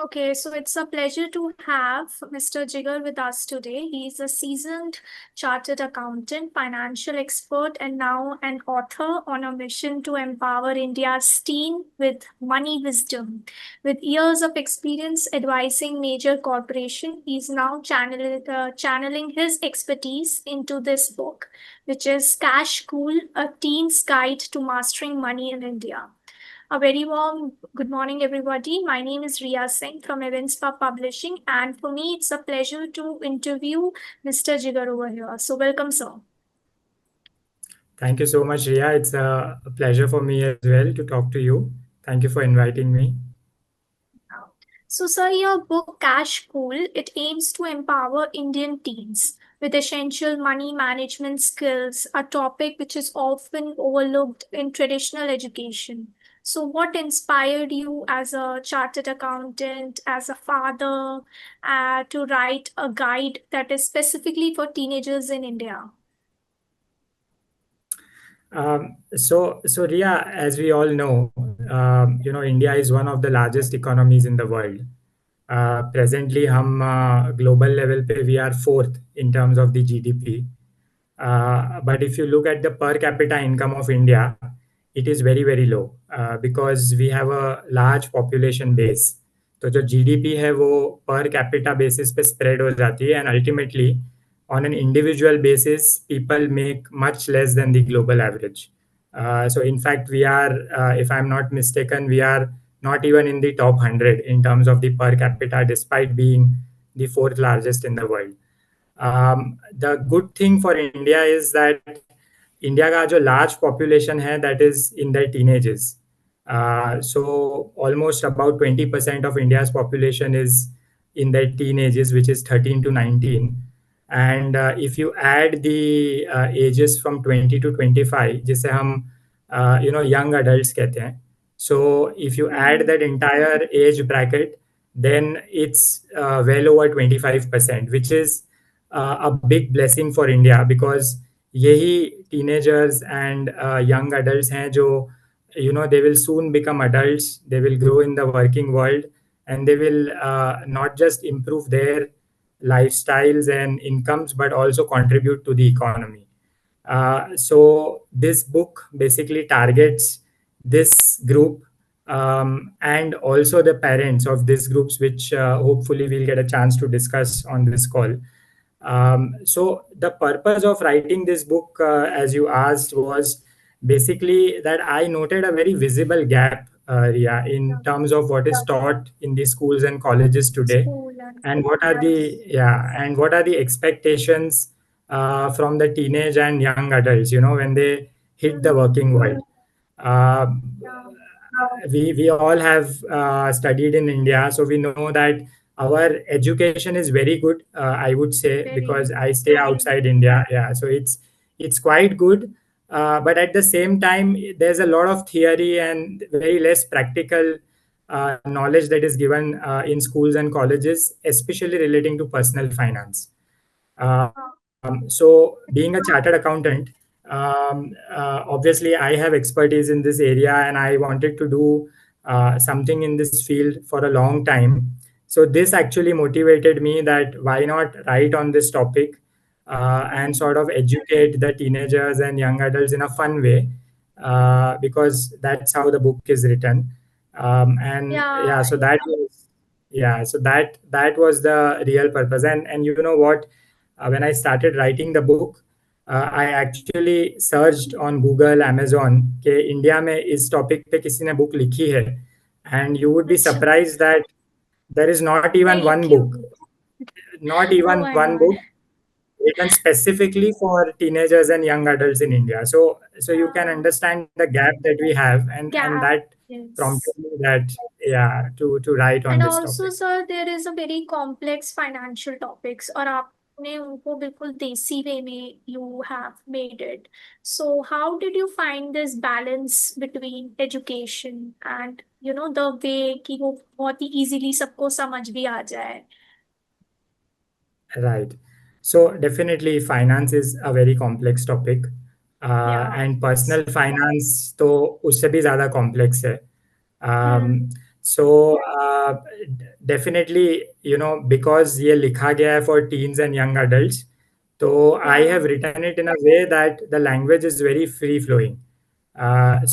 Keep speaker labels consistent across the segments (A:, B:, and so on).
A: Okay, so it's a pleasure to have Mr. Jigar with us today. He's a seasoned chartered accountant, financial expert, and now an author on a mission to empower India's teen with money wisdom. With years of experience advising major corporations, he's now channeling his expertise into this book, which is Cash Cool, A Teen's Guide to Mastering Money in India. A very warm good morning, everybody. My name is Ria Singh from Events Publishing, and for me, it's a pleasure to interview Mr. Jigar over here. So, welcome, sir.
B: Thank you so much, Ria. It's a pleasure for me as well to talk to you. Thank you for inviting me.
A: So, sir, your book Cash Cool it aims to empower Indian teens with essential money management skills, a topic which is often overlooked in traditional education. So, what inspired you as a chartered accountant, as a father, to write a guide that is specifically for teenagers in India?
B: So Ria, as we all know, India is one of the largest economies in the world. Presently, हम global level पे we are fourth in terms of the GDP. But if you look at the per capita income of India, it is very very low because we have a large population base. तो जो GDP है वो per capita basis पे spread हो जाती है and ultimately on an individual basis people make much less than the global average. So in fact we are, if I'm not mistaken, we are not even in the top 100 in terms of the per capita despite being the fourth largest in the world. The good thing for India is that India का जो large population है that is in the teen ages so almost about 20% of India's population is in their teenagers, which is 13 to 19. And if you add the ages from 20 to 25, जिसे हम young adults कहते हैं, so if you add that entire age bracket, then it's well over 25%, which is a big blessing for India because यही teenagers and young adults हैं जो they will soon become adults, they will grow in the working world, and they will not just improve their lifestyles and incomes but also contribute to the economy. So this book basically targets this group, and also the parents of these groups, which hopefully we'll get a chance to discuss on this call. So the purpose of writing this book, as you asked, was basically that I noted a very visible gap, Ria, in
A: Yeah.
B: terms of what is taught in the schools and colleges today,
A: School and
B: and what are
A: yes.
B: the expectations from the teenage and young adults, when they hit the
A: Mhm.
B: working world. Uh,
A: Yeah.
B: we all have studied in India, so we know that our education is very good. I would say
A: Very.
B: because I stay outside India, yeah. So it's quite good, but at the same time, there's a lot of theory and very less practical knowledge that is given in schools and colleges, especially relating to personal finance. So, being a chartered accountant, obviously, I have expertise in this area and I wanted to do something in this field for a long time. So, this actually motivated me that why not write on this topic and
A: Mhm.
B: sort of educate the teenagers and young adults in a fun way, because that's how the book is written. And yeah,
A: Yeah.
B: so that was, yeah, so that was the real purpose. And you know what? When I started writing the book, I actually searched on Google, Amazon कि India में इस topic पे किसी ने book लिखी है, and you would be
A: अच्छा.
B: surprised that there is not even
A: Very
B: one book,
A: cute.
B: not
A: Oh
B: even
A: my
B: one
A: God.
B: book written specifically for teenagers and young adults in India. So you can
A: Yeah.
B: understand the gap that we have, and
A: Gap.
B: that
A: Yes.
B: prompted me that, yeah, to write on
A: And
B: this
A: also,
B: topic.
A: sir, there is a very complex financial topics और आपने उनको बिल्कुल देसी वे में you have made it. So how did you find this balance between education and the way कि वो बहुत ही easily सबको समझ भी आ जाए?
B: Right. So definitely finance is a very complex topic.
A: Yeah.
B: And personal finance तो उससे भी ज़्यादा complex है.
A: Hmm.
B: Um, so definitely, because ये लिखा गया है for teens and young adults, so I
A: Yeah.
B: have written it in a way that the language is very free flowing.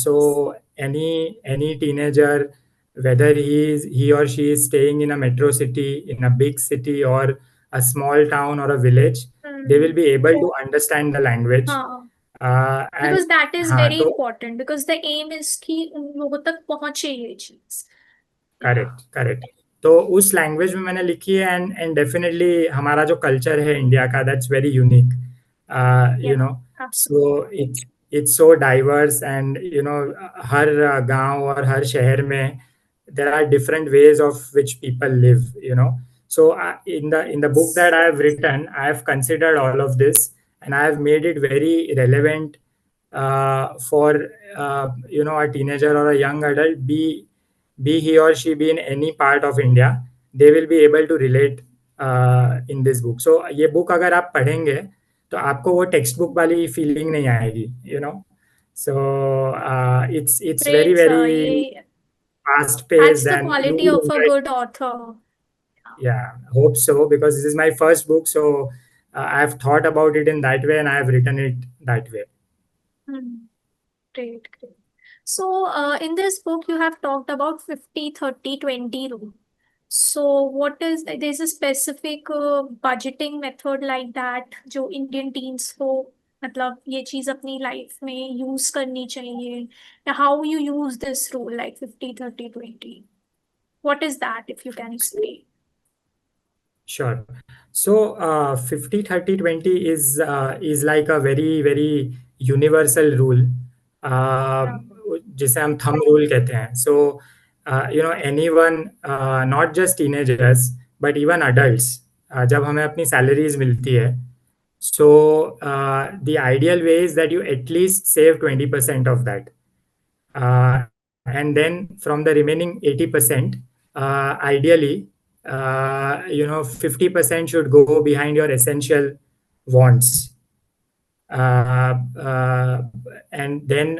B: So any teenager, whether he or she is staying in a metro city, in a big city, or a small town or a village, they will
A: Hmm.
B: be able to understand the language.
A: हाँ,
B: And
A: because that is
B: हाँ
A: very
B: तो
A: important because the aim is कि उन लोगों तक पहुंचे ये चीज. Yeah.
B: करेक्ट करेक्ट तो उस लैंग्वेज में मैंने लिखी है एंड डेफिनेटली हमारा जो कल्चर है इंडिया का that's very unique you
A: Yeah,
B: no so
A: absolutely.
B: It's so diverse and हर गांव और हर शहर में there are different ways of which people live, so in the book that I have written, I have considered all of this, and I have made it very relevant for a teenager or a young adult, be he or she be in any part of India, they will be able to relate in this book. So ये book अगर आप पढ़ेंगे तो आपको वो text book वाली feeling नहीं आएगी, so it's very
A: Great.
B: very
A: ये
B: fast
A: that's
B: paced
A: the
B: and you
A: quality
B: will
A: of a
B: enjoy it.
A: good author.
B: Yeah, hope so, because this is my first book, so I have thought about it in that way and I have written it that way.
A: Hmm. Great, great. So, in this book, you have talked about 50-30-20 rule. So, what is there's a specific budgeting method like that जो Indian teens को मतलब ये चीज अपनी life में use करनी चाहिए या how you use this rule like 50-30-20? What is that if you can explain?
B: Sure. So 50 30 20 is like a very very universal rule, uh,
A: Yeah.
B: जिसे हम thumb rule कहते हैं. So anyone, not just teenagers but even adults, जब हमें अपनी salaries मिलती है, so the ideal way is that you at least save 20% of that, and then from the remaining 80%, ideally, 50% should go behind your essential wants, uh, uh, and then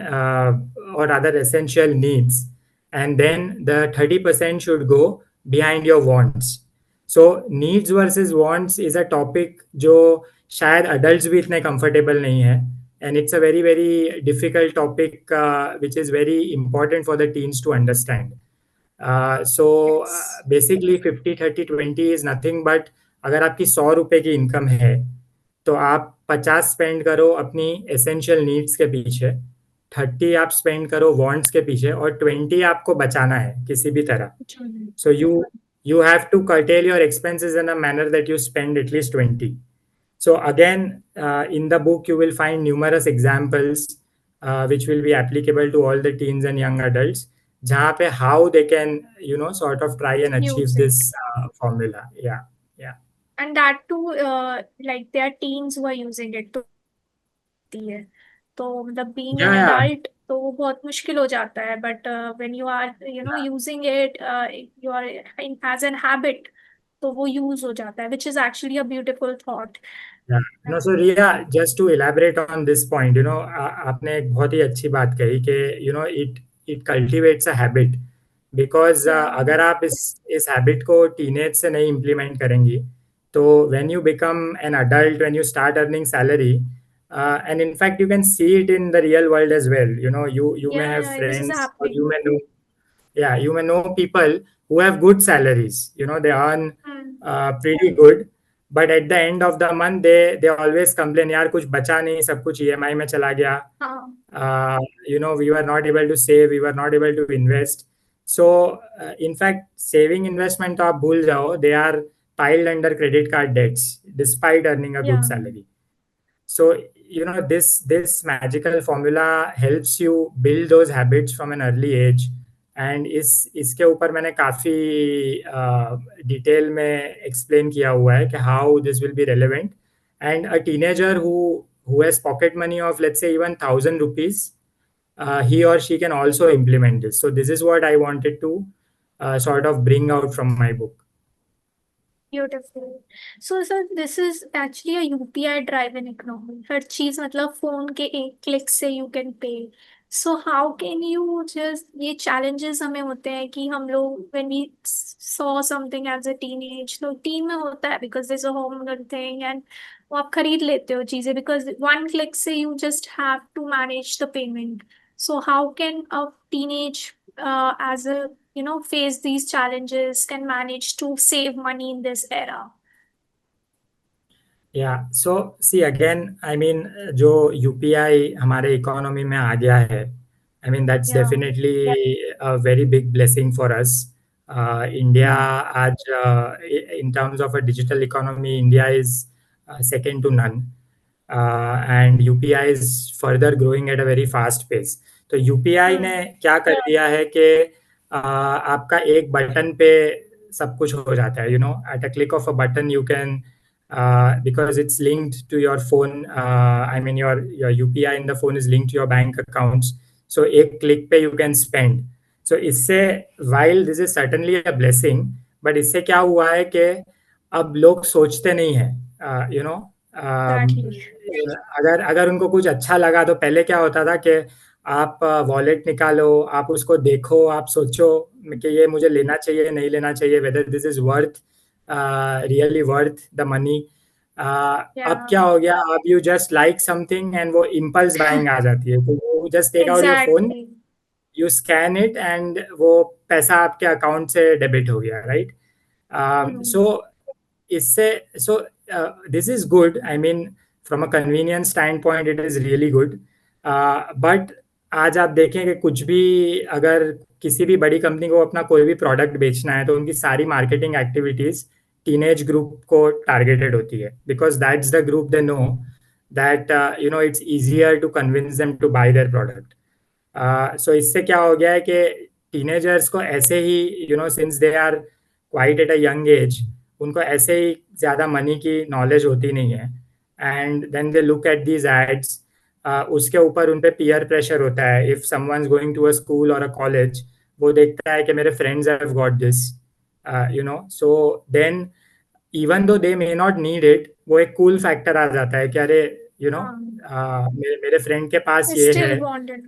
B: or rather essential needs, and then the 30% should go behind your wants. So needs versus wants is a topic जो शायद adults भी इतने comfortable नहीं है, and it's a very very difficult topic, which is very important for the teens to understand.
A: Yes.
B: Basically 50 30 20 is nothing but अगर आपकी 100 रुपए की इनकम है तो आप 50 स्पेंड करो अपनी एसेंशियल नीड्स के पीछे, 30 आप स्पेंड करो वांट्स के पीछे, और 20 आपको बचाना है किसी भी तरह. So you have to curtail your expenses in a manner that you spend at least 20. So again, in the book you will find numerous examples, which will be applicable to all the teens and young adults, जहाँ पे how they can sort of try and achieve
A: Use it.
B: this formula. Yeah, yeah,
A: And that too, like there are teens who are using it. होती है तो मतलब being an
B: yeah, yeah.
A: Adult तो वो बहुत मुश्किल हो जाता है but when you are using it you are as an habit तो वो यूज हो जाता है which is actually a beautiful thought.
B: Yeah. No, so Riya, just to elaborate on this point, आपने एक बहुत ही अच्छी बात कही कि it cultivates a habit, because
A: या
B: अगर आप इस हैबिट को टीनेज से नहीं इम्प्लीमेंट करेंगी, तो when you become an adult, when you start earning salary, and in fact you can see it in the real world as well. You may have
A: या this is
B: friends, or
A: happening.
B: you may know people who have good salaries, they earn pretty good, but at the end of the month they always complain, यार कुछ बचा नहीं, सब कुछ EMI में चला गया.
A: हाँ.
B: We were not able to save, we were not able to invest. So in fact saving investment तो आप भूल जाओ, they are piled under credit card debts despite earning a
A: या
B: good salary. So this magical formula helps you build those habits from an early age, and इसके ऊपर मैंने काफी detail में एक्सप्लेन किया हुआ है कि how this will be relevant, and a teenager who has pocket money of, let's say, even 1,000 rupees, he or she can also implement this. So this is what I wanted to sort of bring out from my book.
A: Beautiful. So sir this is actually a UPI driven economy. हर चीज मतलब phone के एक click से you can pay. So how can you just, ये challenges हमें होते हैं कि हम लोग when we saw something as a teenage, तो टीन में होता है because this a home thing, and वो आप खरीद लेते हो चीजें बिकॉज वन क्लिक से you just have to manage the payment. So how can a teenage as a face these challenges, can manage to save money in this era?
B: या सो see again I mean जो UPI हमारे economy में आ गया है, I mean that's
A: Yeah.
B: Definitely a very big blessing for us. India
A: Hmm.
B: आज in terms of a digital economy India is second to none. And UPI is further growing at a very fast pace. तो UPI ने
A: Hmm.
B: क्या कर दिया है कि आपका एक बटन पे सब कुछ हो जाता है. At a click of a button you can, because it's linked to your phone. I mean, your UPI in the phone is linked to your bank accounts. So एक click पे you can spend. So इससे, while this is certainly a blessing, but इससे क्या हुआ है कि अब लोग सोचते नहीं हैं.
A: Exactly.
B: अगर अगर उनको कुछ अच्छा लगा तो पहले क्या होता था कि आप वॉलेट निकालो, आप उसको देखो, आप सोचो कि ये मुझे लेना चाहिए नहीं लेना चाहिए, whether this is worth really worth the money. अब
A: Yeah.
B: क्या हो गया, अब you just like something and वो इम्पल्स बाइंग आ जाती है, तो you just take out your phone,
A: Exactly.
B: You scan it and वो पैसा आपके अकाउंट से डेबिट हो गया, राइट?
A: Hmm.
B: सो इससे, so this is good. I mean, from a convenience stand point it is really good. But आज आप देखें कि कुछ भी, अगर किसी भी बड़ी कंपनी को अपना कोई भी प्रोडक्ट बेचना है तो उनकी सारी मार्केटिंग एक्टिविटीज टीनेज ग्रुप को टारगेटेड होती है, because that's the group they know that it's easier to convince them to buy their product. So इससे क्या हो गया है कि टीनेजर्स को ऐसे ही, since they are quite at a young age, उनको ऐसे ही ज़्यादा मनी की नॉलेज होती नहीं है. And then they look at these ads. उसके ऊपर उन पे पीयर प्रेशर होता है. If someone is going to a school और अ कॉलेज, वो देखता है कि मेरे friends have got this, so then even though they may not need it, वो एक कूल फैक्टर आ जाता है कि अरे,
A: Um,
B: मेरे फ्रेंड के पास
A: I
B: ये है.
A: still wanted,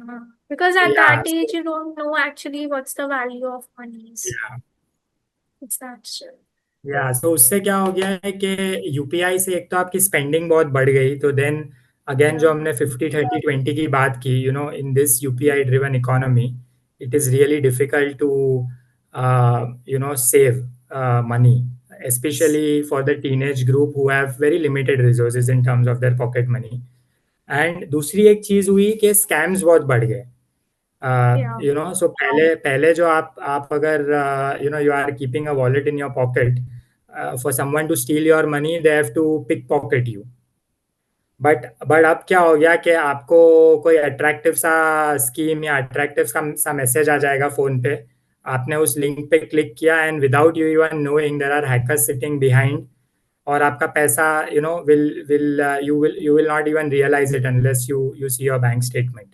A: because at
B: या
A: that age you don't know actually what's the value of monies.
B: या
A: It's that shit.
B: या सो उससे क्या हो गया है कि यूपीआई से एक तो आपकी स्पेंडिंग बहुत बढ़ गई, तो देन अगेन जो
A: Yeah.
B: हमने 50-30-20 की बात की, in this UPI driven economy, it is really difficult to save money, especially for the teenage group who have very limited resources in terms of their pocket money. And दूसरी एक चीज हुई कि स्कैम्स बहुत बढ़ गए.
A: Yeah.
B: सो पहले पहले जो आप अगर you are keeping a wallet in your pocket, for someone to steal your money they have to pick pocket you. But अब क्या हो गया कि आपको कोई अट्रैक्टिव सा स्कीम या अट्रैक्टिव सा मैसेज आ जाएगा फोन पे, आपने उस लिंक पे क्लिक किया and without you even knowing there are hackers sitting behind, और आपका पैसा you will not even realize it unless you see your bank statement.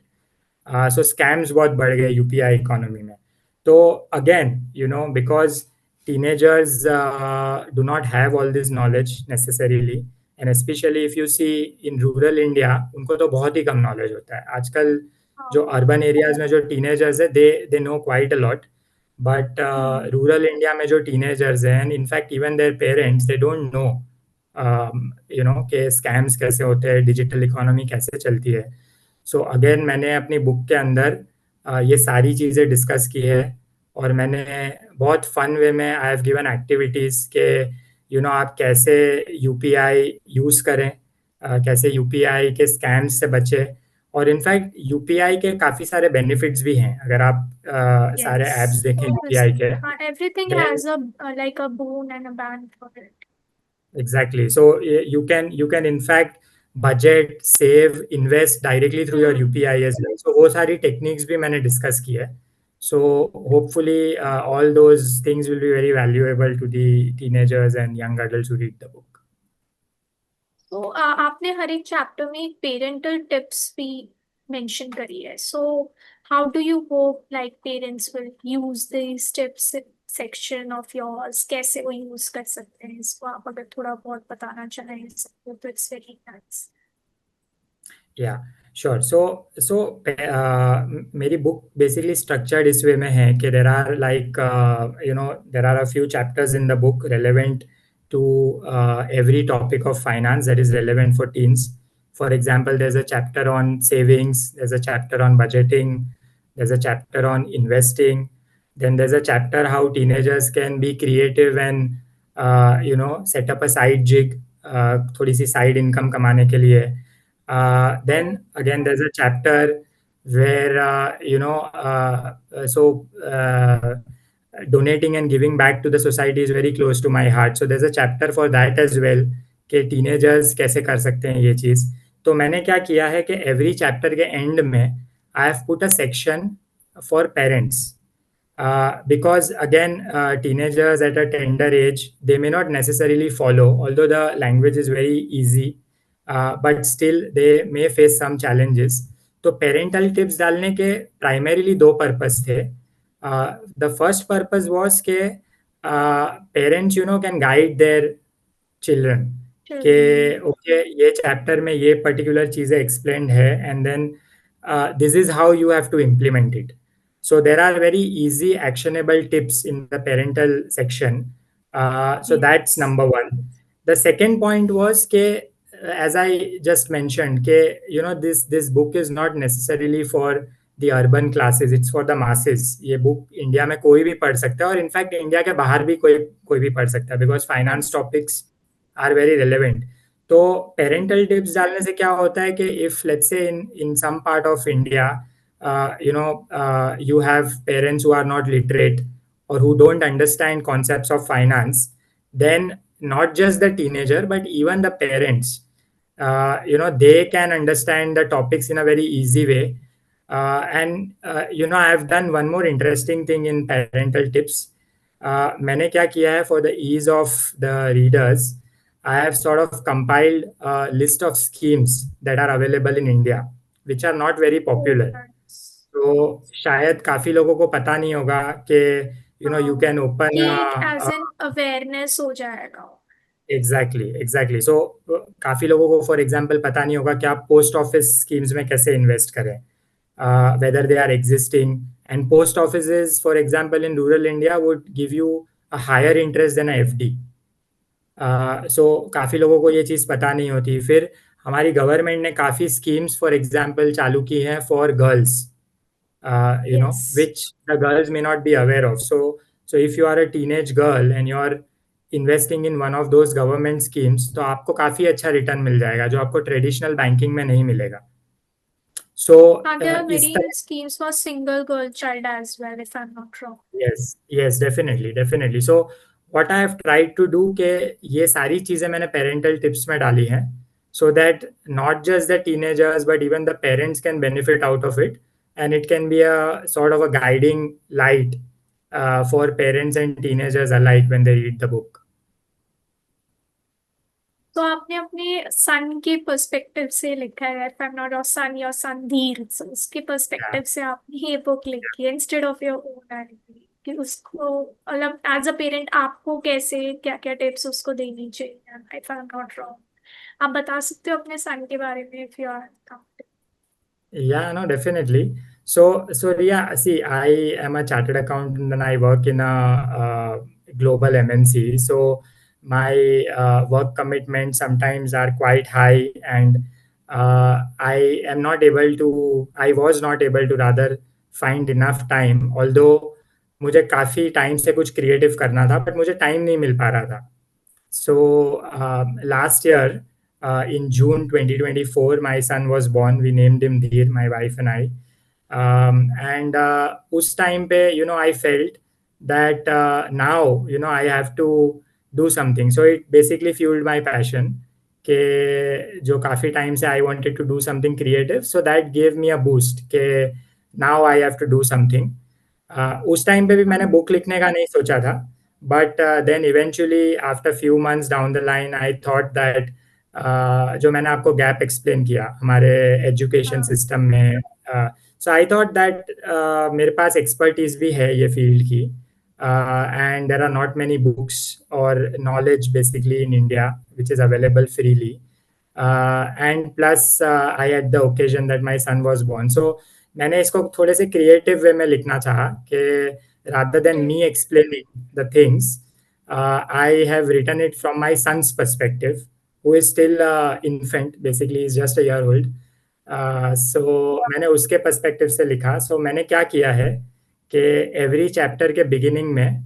B: So scams बहुत बढ़ गए यूपीआई इकोनॉमी में. तो again, because teenagers do not have all this knowledge necessarily, and especially if you see in rural India, उनको तो बहुत ही कम knowledge होता है आजकल. जो
A: Um,
B: अर्बन एरियाज में जो टीनेजर्स है, they know quite a lot. But
A: hmm.
B: Rural India में जो टीनेजर्स हैं, and in fact even their parents, they don't know कि स्कैम्स कैसे होते हैं, डिजिटल इकोनॉमी कैसे चलती है. सो अगेन मैंने अपनी बुक के अंदर ये सारी चीज़ें डिस्कस की है, और मैंने बहुत फन वे में आई हैव गिवन एक्टिविटीज़ के, आप कैसे यूपीआई यूज़ करें, कैसे यूपीआई के स्कैम्स से बचें. और इनफैक्ट यूपीआई के काफ़ी सारे बेनिफिट्स भी हैं, अगर आप सारे ऐप्स
A: Yes.
B: देखें यूपीआई
A: Obviously.
B: के.
A: Everything
B: then
A: has a like a boon and a ban for it.
B: exactly. So you can in fact budget, save, invest directly through your
A: Hmm.
B: UPI as well. So वो सारी techniques भी मैंने discuss की है. So hopefully all those things will be very valuable to the teenagers and young adults who read the book.
A: तो आपने हर एक chapter में एक पेरेंटल टिप्स भी मेंशन करी है. So how do you hope like parents will use this tips section of yours, कैसे वो यूज कर सकते हैं इसको, आप अगर थोड़ा बहुत बताना चाहें सबको तो it's very nice.
B: Yeah, sure so मेरी बुक बेसिकली स्ट्रक्चर्ड इस वे में है कि there are like there are a few chapters in the book relevant to every topic of finance that is relevant for teens. For example, there's a chapter on savings, there's a chapter on budgeting, there's a chapter on investing, then there's a chapter how teenagers can be creative and set up a side jig, थोड़ी सी side income कमाने के लिए. Then again, there's a chapter where donating and giving back to the society is very close to my heart. So there's a chapter for that as well कि teenagers कैसे कर सकते हैं ये चीज़. तो मैंने क्या किया है कि every chapter के end में I have put a section for parents. Because again, teenagers at a tender age, they may not necessarily follow, although the language is very easy, but still they may face some challenges. तो parental tips डालने के primarily दो purpose थे. The first purpose was के parents can guide their children के
A: Children.
B: Okay ये chapter में ये पर्टिकुलर चीज़ें एक्सप्लेन्ड है and then this is how you have to implement it. So there are very easy actionable tips in the parental section. So that's
A: Yes.
B: number one. The second point was ke, as I just mentioned, ke, this book is not necessarily for the urban classes. It's for the masses. ये book India में कोई भी पढ़ सकता है और in fact India के बाहर भी कोई कोई भी पढ़ सकता है because finance
A: Yes.
B: Topics are very relevant. तो पेरेंटल टिप्स डालने से क्या होता है कि if let's say in some part of India you have parents who are not literate or who don't understand concepts of finance, then not just the teenager but even the parents, they can understand the topics in a very easy way. And I have done one more interesting thing in parental tips. मैंने क्या किया है for the ease of the readers, I have sort of compiled a list of schemes that are available in India which are not very
A: Oh,
B: popular.
A: nice.
B: तो शायद काफ़ी लोगों को पता नहीं होगा कि यू
A: हाँ,
B: कैन ओपन.
A: कि एक एज एन अवेयरनेस हो जाएगा.
B: एग्जैक्टली एग्जैक्टली सो काफ़ी लोगों को फॉर एग्जांपल पता नहीं होगा कि आप पोस्ट ऑफिस स्कीम्स में कैसे इन्वेस्ट करें, whether they are existing. And post offices for example in rural India would give you a higher interest than a FD. So काफ़ी लोगों को ये चीज़ पता नहीं होती. फिर हमारी गवर्नमेंट ने काफ़ी स्कीम्स फॉर एग्जांपल चालू की हैं for girls,
A: yes.
B: which the girls may not be aware of. So if you are a teenage girl and you're investing in one of those government schemes, तो आपको काफ़ी अच्छा return मिल जाएगा जो आपको ट्रेडिशनल बैंकिंग में नहीं मिलेगा. सो
A: हाँ, there are
B: इस
A: many
B: तरह.
A: schemes for single girl child as well, if I'm not wrong.
B: Yes, definitely, definitely. So what I have tried to do कि ये सारी चीज़ें मैंने पेरेंटल टिप्स में डाली हैं so that not just the teenagers but even the parents can benefit out of it, and it can be a sort of a guiding light for parents and teenagers alike when they read the book.
A: तो आपने अपने son के perspective से लिखा है, if I am not your son, your son धीर, so उसके perspective
B: Yeah.
A: से आपने ये बुक लिखी है instead of your own idea, कि उसको मतलब एज अ पेरेंट आपको कैसे क्या क्या टिप्स उसको देनी चाहिए, if I am not wrong. आप बता सकते हो अपने सन के बारे में, if you are.
B: Yeah, no, definitely. So yeah, see, I am a chartered accountant and I work in a global MNC. So my work commitments sometimes are quite high, and I was not able to rather find enough time. Although मुझे काफ़ी time से कुछ creative करना था, but मुझे time नहीं मिल पा रहा था. So last year, in June 2024, my son was born. We named him Dheer, my wife and I. And उस time पे, I felt that now, I have to do something. So it basically fueled my passion. कि जो काफ़ी time से I wanted to do something creative. So that gave me a boost. कि now I have to do something. उस time पे भी मैंने book लिखने का नहीं सोचा था. But then eventually, after few months down the line, I thought that जो मैंने आपको गैप एक्सप्लेन किया हमारे एजुकेशन
A: हाँ.
B: सिस्टम में, सो आई थॉट दैट मेरे पास एक्सपर्टीज भी है ये फील्ड की, and there are not many books और knowledge basically in India which is available freely. And plus I at the occasion that my son was born. So मैंने इसको थोड़े से क्रिएटिव वे में लिखना चाहा कि rather than me
A: Okay.
B: explaining the things, I have written it from my son's perspective, who is still infant. Basically, he's just a year old. So मैंने उसके पर्सपेक्टिव से लिखा. सो मैंने क्या किया है कि एवरी चैप्टर के बिगिनिंग में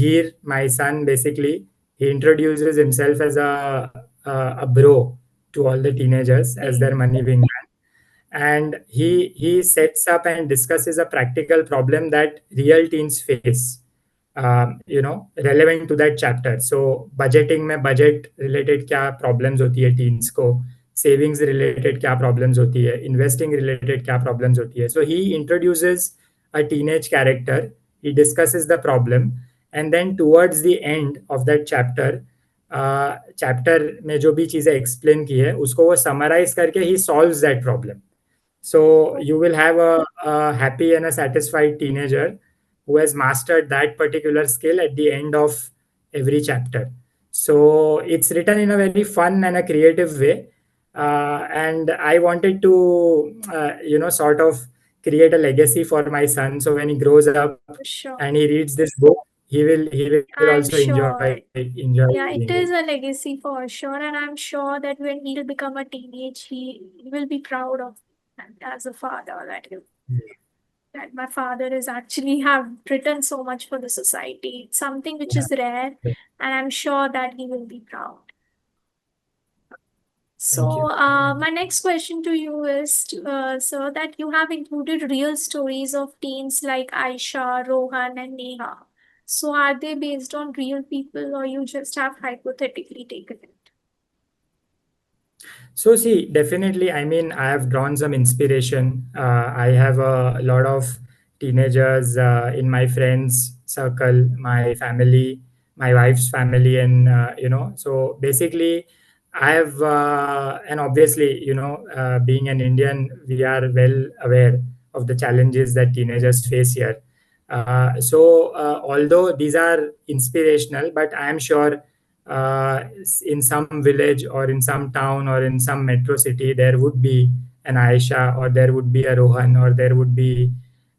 B: धीर, माई सन, basically he introduces himself as a bro to all the teenagers as their
A: Okay.
B: money wingman, and he sets up and discusses a practical problem that real teens face, relevant to that chapter. So budgeting में budget related क्या problems होती है teens को, savings related क्या problems होती है, investing related क्या problems होती है. So he introduces a teenage character, he discusses the problem, and then towards the end of that chapter, chapter में जो भी चीज़ें एक्सप्लेन की है उसको वो समराइज करके ही solves that problem. So you will have a happy and a satisfied teenager who has mastered that particular skill at the end of every chapter. So it's written in a very fun and a creative way, and I wanted to, sort of create a legacy for my son. So when he grows up
A: Sure.
B: and he reads this book, he will also
A: I'm
B: enjoy
A: sure.
B: enjoy
A: Yeah,
B: reading
A: it
B: it.
A: is a legacy for sure, and I'm sure that when he'll become a teenage, he will be proud of that as a father that my father is actually have written so much for the society. It's something which
B: Yeah.
A: is rare, and I'm sure that he will be proud.
B: Thank
A: So,
B: you.
A: my next question to you is, sir, that you have included real stories of teens like Aisha, Rohan, and Neha. So, are they based on real people, or you just have hypothetically taken it?
B: So see, definitely, I mean, I have drawn some inspiration. I have a lot of teenagers in my friends circle, my family, my wife's family, and so basically, I have, and obviously, being an Indian, we are well aware of the challenges that teenagers face here. So although these are inspirational, but I am sure in some village or in some town or in some metro city, there would be an Aisha, or there would be a Rohan, or there would be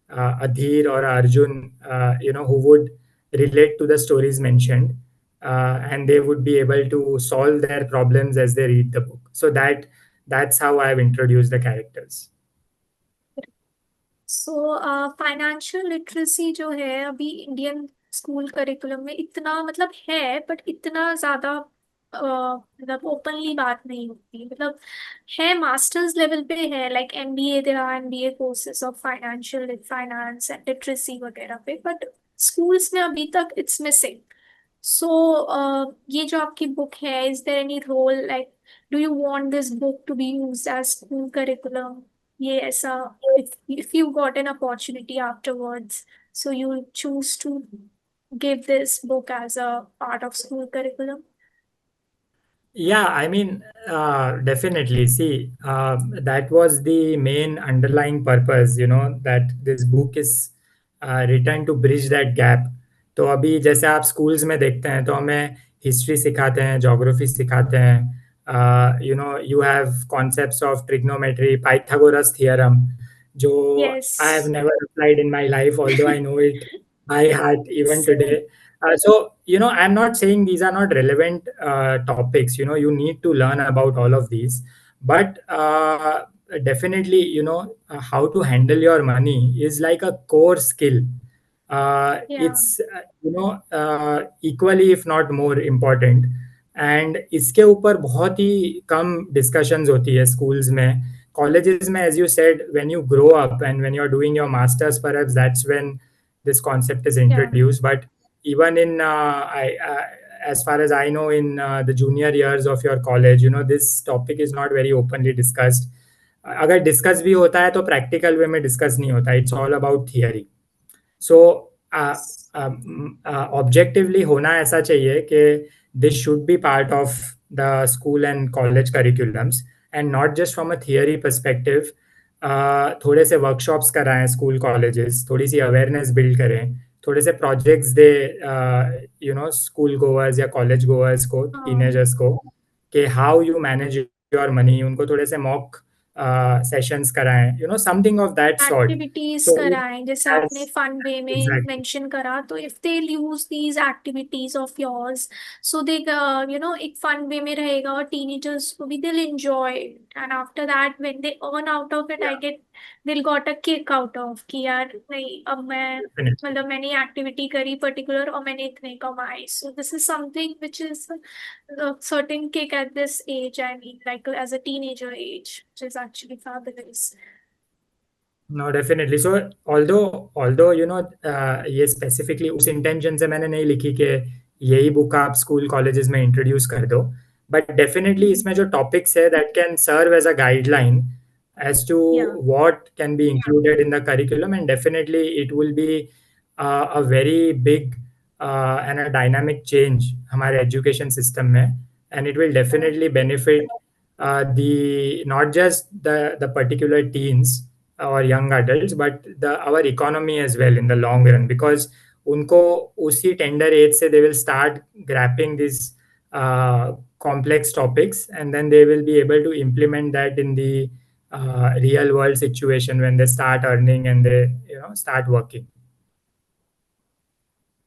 B: a Dheer or a Arjun, who would relate to the stories mentioned, and they would be able to solve their problems as they read the book. So that's how I've introduced the characters.
A: So financial literacy जो है अभी Indian school curriculum में इतना मतलब है, but इतना ज्यादा मतलब ओपनली बात नहीं होती, मतलब है मास्टर्स लेवल पे है, like MBA, there are MBA courses of financial finance and literacy वगैरह पे, बट स्कूल्स में अभी तक इट्स मिसिंग. सो ये जो आपकी बुक है, is there any role, like do you want this book to be used as school curriculum? ये ऐसा, if you got an opportunity afterwards, so you choose to give this book as a part of school curriculum?
B: Yeah, I mean, definitely. See, that was the main underlying purpose, that this book is written to bridge that gap. तो अभी जैसे आप schools में देखते हैं तो हमें history सिखाते हैं, ज्योग्राफी सिखाते हैं, you have concepts of trigonometry, Pythagoras theorem, जो I have
A: Yes.
B: Never applied in my life, although I know it by heart even
A: Same.
B: Today. So, I'm not saying these are not relevant topics. You need to learn about all of these. But definitely, how to handle your money is like a core skill.
A: Yeah.
B: It's, equally, if not more important. And इसके ऊपर बहुत ही कम discussions होती है schools में, colleges में. As you said, when you grow up and when you are doing your masters, perhaps that's when this concept is
A: Yeah.
B: introduced. But even in as far as I know, in the junior years of your college, this topic is not very openly discussed. अगर discuss भी होता है तो practical way में discuss नहीं होता. It's all about theory. So objectively होना ऐसा चाहिए कि this should be part of the school and college curriculums, and not just from a theory perspective. थोड़े से वर्कशॉप्स कराएं स्कूल कॉलेजेस, थोड़ी सी अवेयरनेस बिल्ड करें, थोड़े से प्रोजेक्ट्स दे स्कूल गोअर्स या कॉलेज गोअर्स को,
A: um,
B: टीनेजर्स को, कि how you manage your money, उनको थोड़े से मॉक सेशंस कराएं, something of that sort.
A: Activities
B: तो
A: कराएं जैसे आपने
B: एज
A: फन वे में
B: एग्जैक्टली.
A: मेंशन करा, तो if they use these activities of yours, so they एक फन वे में रहेगा और टीनेजर्स को भी दिल enjoy, and after that when they earn out of it, I
B: या
A: गेट दिल got a kick out of कि यार नहीं, अब मैं
B: डेफिनेटली.
A: मतलब मैंने एक्टिविटी करी पर्टिकुलर और मैंने इतने कमाए. So this is something which is certain kick at this age, I mean, like as a teenager age, which is actually fabulous.
B: No definitely. So although although ये स्पेसिफिकली उस intention से मैंने नहीं लिखी कि यही बुक आप स्कूल कॉलेजेस में इंट्रोड्यूस कर दो, बट डेफिनेटली
A: Mhm.
B: इसमें जो टॉपिक्स है that can serve as a guideline as to
A: Yeah.
B: what can be included in the curriculum, and definitely it will be a very big and a dynamic change हमारे education system में, and it will
A: Yeah.
B: definitely benefit the not just the particular teens or young adults, but the our economy as well in the long run, because उनको उसी tender age से they will start grappling these complex topics, and then they will be able to implement that in the real world situation when they start earning and they start working.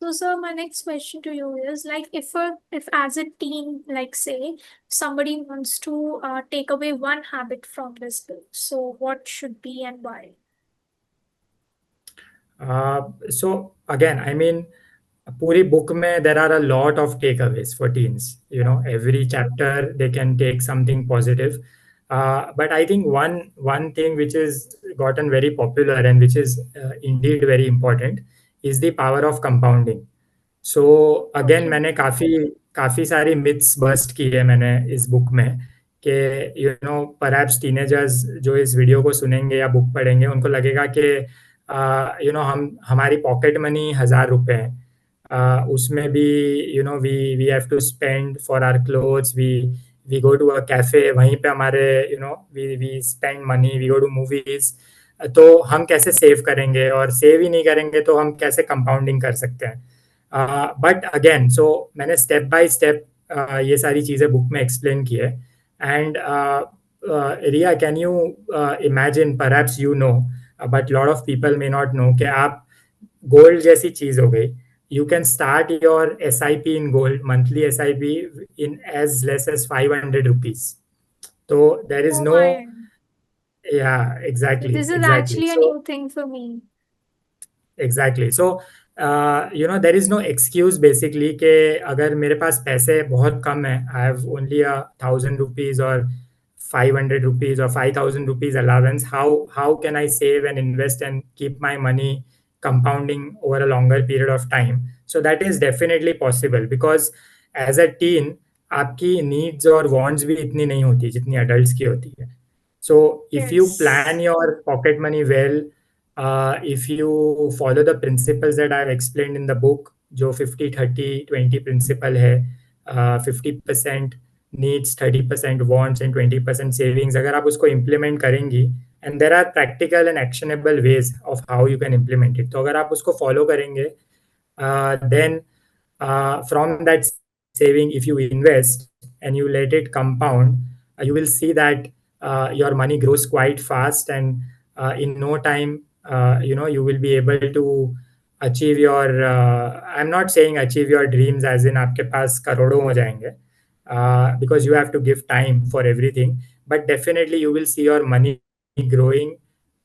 A: So, sir, my next question to you is like, if as a teen, like say, somebody wants to take away one habit from this book, so what should be and why?
B: So again, I mean, पूरी book में there are a lot of takeaways for teens. Every chapter they can take something positive. But I think one thing which is gotten very popular and which is indeed very important is the power of compounding. So again
A: Okay.
B: मैंने काफ़ी काफ़ी सारी myths bast की है मैंने इस book में, कि परहैप्स टीनेजर्स जो इस वीडियो को सुनेंगे या बुक पढ़ेंगे उनको लगेगा कि हम हमारी पॉकेट मनी 1,000 रुपये है, उसमें भी we we have to spend for our clothes, we go to a cafe, वहीं पे हमारे we we spend money, we go to movies. तो हम कैसे सेव करेंगे, और सेव ही नहीं करेंगे तो हम कैसे कंपाउंडिंग कर सकते हैं. बट अगेन सो मैंने स्टेप बाय स्टेप ये सारी चीज़ें बुक में एक्सप्लेन की है. And Riya, can you imagine, perhaps but lot of people may not know, कि आप गोल्ड जैसी चीज़ हो गई, you can start your SIP in gold, monthly SIP, in as less as 500 rupees. So there is
A: Oh
B: no,
A: my.
B: yeah, exactly,
A: This is
B: exactly.
A: actually a
B: So
A: new thing for me.
B: Exactly. So there is no excuse basically कि अगर मेरे पास पैसे बहुत कम है, I have only 1,000 rupees और 500 rupees और 5,000 rupees allowance, how can I save and invest and keep my money compounding over a longer period of time. So that is definitely possible, because as a teen आपकी needs और wants भी इतनी नहीं होती जितनी adult की होती है. So if you plan
A: Yes.
B: your pocket money well, if you follow the principles that I've explained in the book, जो 50-30-20 principle है, 50% needs, 30% wants and 20% savings, अगर आप उसको implement करेंगी, and there are practical and actionable ways of how you can implement it, तो अगर आप उसको follow करेंगे, then from that saving, if you invest and you let it compound, you will see that your money grows quite fast, and in no time, you will be able to achieve your, I'm not saying achieve your dreams as in आपके पास करोड़ों हो जाएंगे, because you have to give time for everything, but definitely you will see your money growing,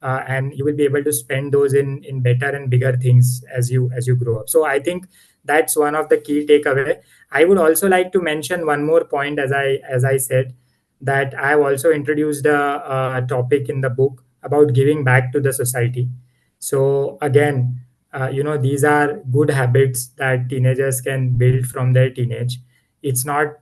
B: and you will be able to spend those in better and bigger things as you grow up. So I think that's one of the key takeaway. I would also like to mention one more point, as I said, that I have also introduced a topic in the book about giving back to the society. So again, these are good habits that teenagers can build from their teenage. It's not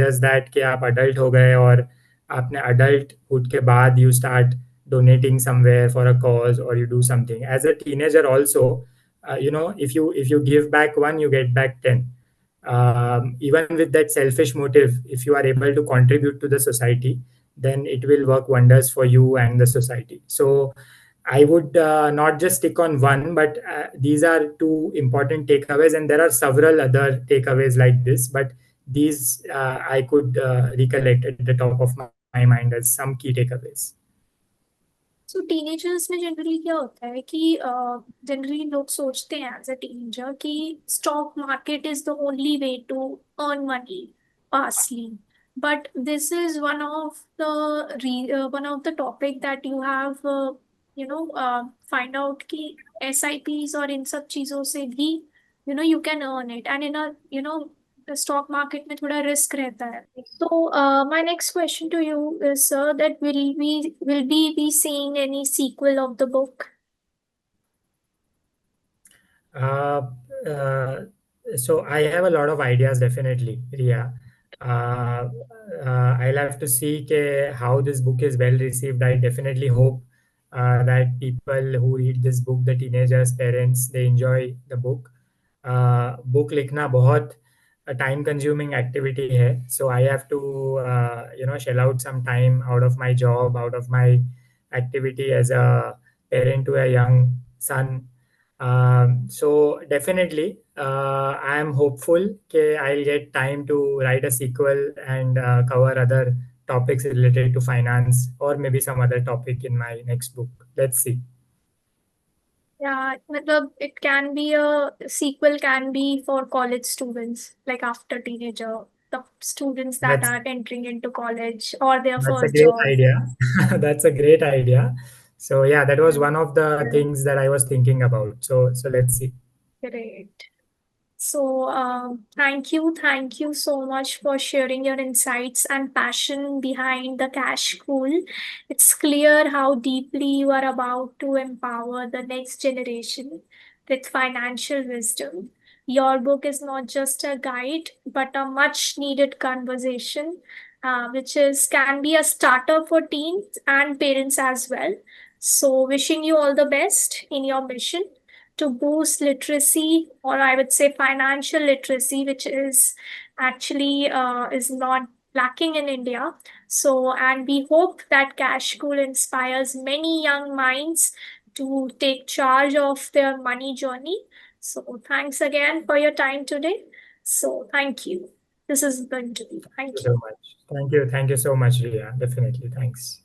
B: just that कि आप adult हो गए और आपने adulthood के बाद you start donating somewhere for a cause, or you do something as a teenager also. If you give back one, you get back 10. Even with that selfish motive, if you are able to contribute to the society, then it will work wonders for you and the society. So I would not just stick on one, but these are two important takeaways, and there are several other takeaways like this. But these I could recollect at the top of my mind as some key takeaways.
A: So teenagers में generally क्या होता है कि generally लोग सोचते हैं as a teenager कि stock market is the only way to earn money fastly but this is one of the topic that you have you know find out कि एसआईपीज और इन सब चीजों से भी you can earn it and in stock market में थोड़ा risk रहता है. So, my next question to you is, sir, that will we be seeing any sequel of the book?
B: Uh, uh, so I have a lot of ideas, definitely, Ria. Uh, I'll have to see how this book is well received. I definitely hope that people who read this book, the teenagers, parents, they enjoy the book. Book लिखना बहुत time consuming activity है, so I have to shell out some time out of my job, out of my activity as a parent to a young son. So definitely, I am hopeful that I'll get time to write a sequel and cover other topics related to finance or maybe some other topic in my next book. Let's see.
A: Yeah, it can be a sequel can be for college students, like after teenager, the students that
B: That's
A: are entering into college or their
B: that's a
A: first
B: great
A: job.
B: idea. That's a great idea. So yeah, that was
A: Yeah,
B: one of the things that I was thinking about. So let's see.
A: great. So, thank you so much for sharing your insights and passion behind the Cash School. It's clear how deeply you are about to empower the next generation with financial wisdom. Your book is not just a guide, but a much needed conversation, which is can be a starter for teens and parents as well. So, wishing you all the best in your mission to boost literacy, or I would say financial literacy, which is actually is not lacking in India. So, and we hope that Cash School inspires many young minds to take charge of their money journey. So, thanks again for your time today. So, thank you. This is going to be.
B: Thank you
A: Thank
B: so
A: you.
B: much. Thank you. Thank you so much, Ria. Definitely. Thanks.